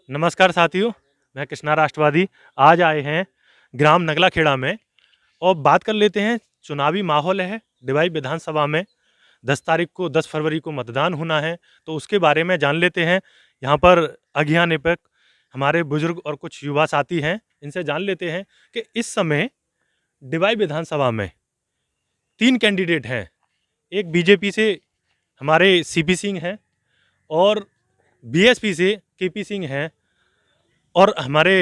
नमस्कार साथियों, मैं कृष्णा राष्ट्रवादी आज आए हैं ग्राम नगलाखेड़ा में और बात कर लेते हैं। चुनावी माहौल है डिवाई विधानसभा में। 10 फरवरी को मतदान होना है, तो उसके बारे में जान लेते हैं। यहाँ पर अज्ञानिपक हमारे बुजुर्ग और कुछ युवा साथी हैं, इनसे जान लेते हैं कि इस समय डिवाई विधानसभा में 3 कैंडिडेट हैं। एक बीजेपी से हमारे सीपी सिंह हैं और बीएसपी से केपी सिंह हैं और हमारे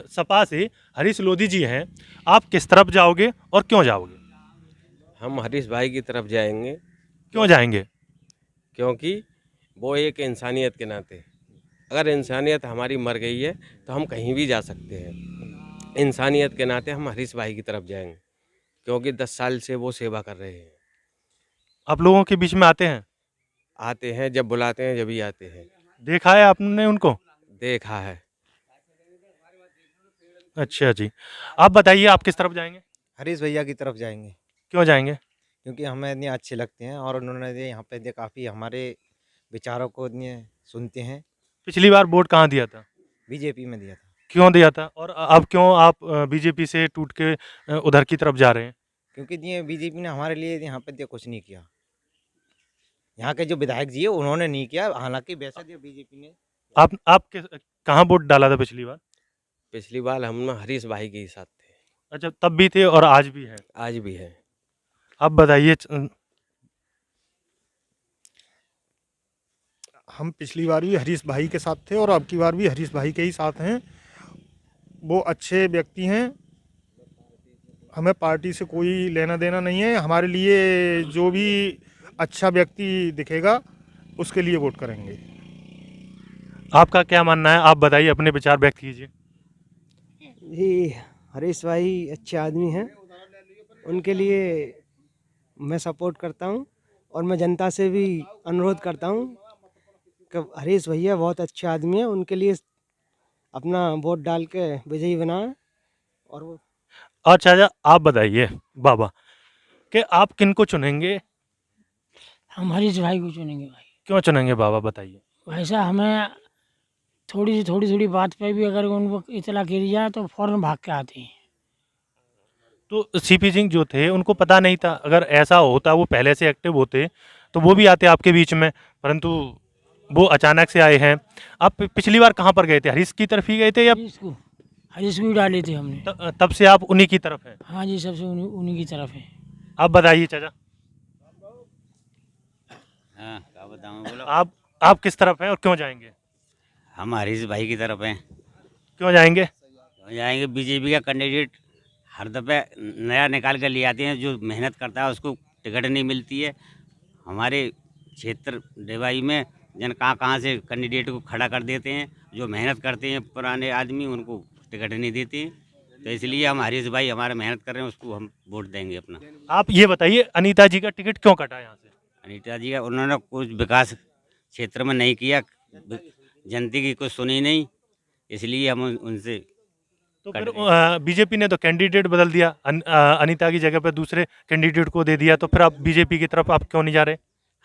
सपा से हरीश लोधी जी हैं। आप किस तरफ जाओगे और क्यों जाओगे? हम हरीश भाई की तरफ जाएंगे क्यों जाएंगे? क्योंकि वो एक इंसानियत के नाते, अगर इंसानियत हमारी मर गई है तो हम कहीं भी जा सकते हैं। इंसानियत के नाते हम हरीश भाई की तरफ जाएंगे क्योंकि 10 साल से वो सेवा कर रहे हैं। आप लोगों के बीच में आते हैं? आते हैं, जब बुलाते हैं जब ही आते हैं। देखा है आपने उनको? देखा है। अच्छा जी। आप बताइए, आप किस तरफ जाएंगे? हरीश भैया की तरफ जाएंगे क्यों जाएंगे? क्योंकि हमें इतने अच्छे लगते हैं और उन्होंने यहाँ पे काफ़ी हमारे विचारों को इतने सुनते हैं। पिछली बार वोट कहाँ दिया था? बीजेपी में दिया था क्यों दिया था और अब क्यों आप बीजेपी से टूट के उधर की तरफ जा रहे हैं? क्योंकि ये बीजेपी ने हमारे लिए यहाँ पे कुछ नहीं किया। यहाँ के जो विधायक जी है उन्होंने नहीं किया, हालांकि वैसे बीजेपी ने। आप कहाँ वोट डाला था पिछली बार? पिछली बार हम हरीश भाई के ही साथ थे। अच्छा, तब भी थे और आज भी हैं। आज भी है। आप बताइए। हम पिछली बार भी हरीश भाई के साथ थे और अब की बार भी हरीश भाई के ही साथ हैं। वो अच्छे व्यक्ति हैं, हमें पार्टी से कोई लेना देना नहीं है। हमारे लिए जो भी अच्छा व्यक्ति दिखेगा उसके लिए वोट करेंगे। आपका क्या मानना है? आप बताइए, अपने विचार व्यक्त कीजिए। जी, हरीश भाई अच्छे आदमी हैं, उनके लिए मैं सपोर्ट करता हूं और मैं जनता से भी अनुरोध करता हूं कि हरीश भैया बहुत अच्छे आदमी हैं, उनके लिए अपना वोट डाल के विजयी बनाएं। और वो अच्छा अच्छा, आप बताइए बाबा कि आप किन को चुनेंगे? हम हरीश भाई को चुनेंगे भाई। क्यों चुनेंगे बाबा, बताइए। वैसा हमें थोड़ी बात पे भी अगर उनको इतला गिर जाए तो फ़ौरन भाग के आते हैं। तो सीपी सिंह जो थे उनको पता नहीं था? अगर ऐसा होता, वो पहले से एक्टिव होते, तो वो भी आते आपके बीच में, परंतु वो अचानक से आए हैं। आप पिछली बार कहाँ पर गए थे? हरीश की तरफ ही गए थे या हरीश को ही डाले थे हमने। तब से आप उन्हीं की तरफ हैं? हाँ जी, सबसे उन्हीं की तरफ है। आप बताइए चाचा। हाँ, क्या बताऊँ, बोलो। आप किस तरफ हैं और क्यों जाएंगे? हम हरीश भाई की तरफ हैं। क्यों जाएंगे? तो जाएंगे, बीजेपी का कैंडिडेट हर दफे नया निकाल कर ले आते हैं, जो मेहनत करता है उसको टिकट नहीं मिलती है। हमारे क्षेत्र डिवाई में जन कहाँ से कैंडिडेट को खड़ा कर देते हैं, जो मेहनत करते हैं पुराने आदमी उनको टिकट नहीं देते हैं। तो इसलिए हम हरीश भाई हमारा मेहनत कर रहे हैं, उसको हम वोट देंगे अपना। आप ये बताइए, अनीता जी का टिकट क्यों कटा यहाँ से? अनीता जी का उन्होंने कुछ विकास क्षेत्र में नहीं किया, जनता की कुछ सुनी नहीं, इसलिए हम उनसे तो कट फिर गए। बीजेपी ने तो कैंडिडेट बदल दिया, अनीता की जगह पे दूसरे कैंडिडेट को दे दिया, तो फिर आप बीजेपी की तरफ आप क्यों नहीं जा रहे?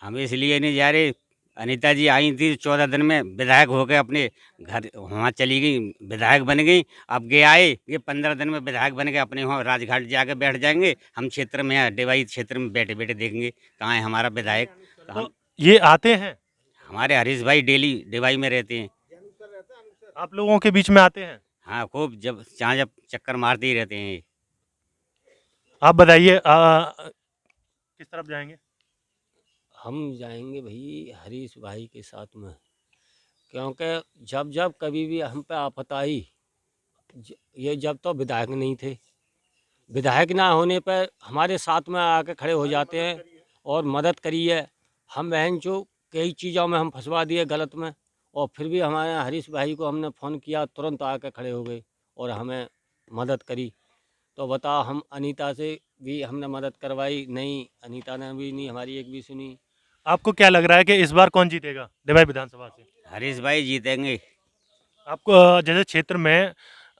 हम इसलिए नहीं जा रहे, अनीता जी आई थी 14 दिन में विधायक होकर अपने घर वहाँ चली गई, विधायक बन गई। अब ये आए, ये 15 दिन में विधायक बन के अपने वहाँ राजघाट जाके बैठ जाएंगे। हम क्षेत्र में यहाँ डिवाई क्षेत्र में बैठे बैठे देखेंगे कहाँ है हमारा विधायक। तो हम, तो ये आते हैं? हमारे हरीश भाई डेली डिवाई में रहते हैं। आप लोगों के बीच में आते हैं? हाँ, खूब जब चक्कर मारते ही रहते हैं। आप बताइए, किस तरफ जाएंगे? हम जाएंगे भाई हरीश भाई के साथ में, क्योंकि जब जब कभी भी हम पे आफत आई, ये जब तो विधायक नहीं थे, विधायक ना होने पर हमारे साथ में आके खड़े हो जाते हैं और मदद करी है। हम बहन जो कई चीज़ों में हम फंसवा दिए गलत में, और फिर भी हमारे हरीश भाई को हमने फ़ोन किया, तुरंत आके खड़े हो गए और हमें मदद करी। तो बताओ, हम अनीता से भी हमने मदद करवाई, नहीं अनीता ने भी नहीं हमारी एक भी सुनी। आपको क्या लग रहा है कि इस बार कौन जीतेगा डिवाई विधानसभा से? हरीश भाई जीतेंगे। आपको जैसे क्षेत्र में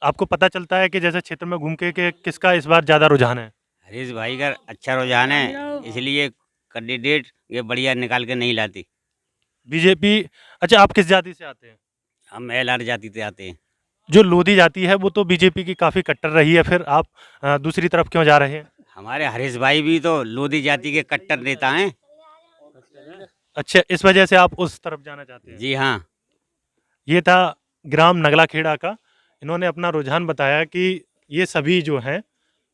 आपको पता चलता है कि जैसे क्षेत्र में घूम के किसका इस बार ज़्यादा रुझान है? हरीश भाई का अच्छा रुझान है, इसलिए कैंडिडेट ये बढ़िया निकाल के नहीं लाती। बीजेपी। अच्छा, आप किस जाति से आते हैं? हम LR जाति से आते हैं। जो लोधी जाति है वो तो बीजेपी की काफ़ी कट्टर रही है, फिर आप दूसरी तरफ क्यों जा रहे हैं? हमारे हरीश भाई भी तो लोधी जाति के कट्टर नेता हैं। अच्छा, इस वजह से आप उस तरफ जाना चाहते हैं? जी हाँ। ये था ग्राम नगलाखेड़ा का। इन्होंने अपना रुझान बताया कि ये सभी जो हैं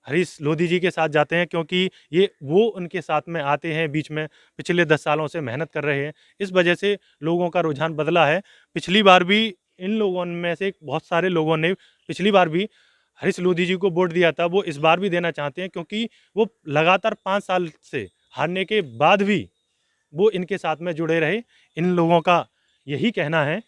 हरीश लोधी जी के साथ जाते हैं, क्योंकि ये वो उनके साथ में आते हैं, बीच में पिछले 10 सालों से मेहनत कर रहे हैं। इस वजह से लोगों का रुझान बदला है। पिछली बार भी इन लोगों में से बहुत सारे लोगों ने पिछली बार भी हरीश लोधी जी को वोट दिया था, वो इस बार भी देना चाहते हैं, क्योंकि वो लगातार 5 साल से हारने के बाद भी वो इनके साथ में जुड़े रहे। इन लोगों का यही कहना है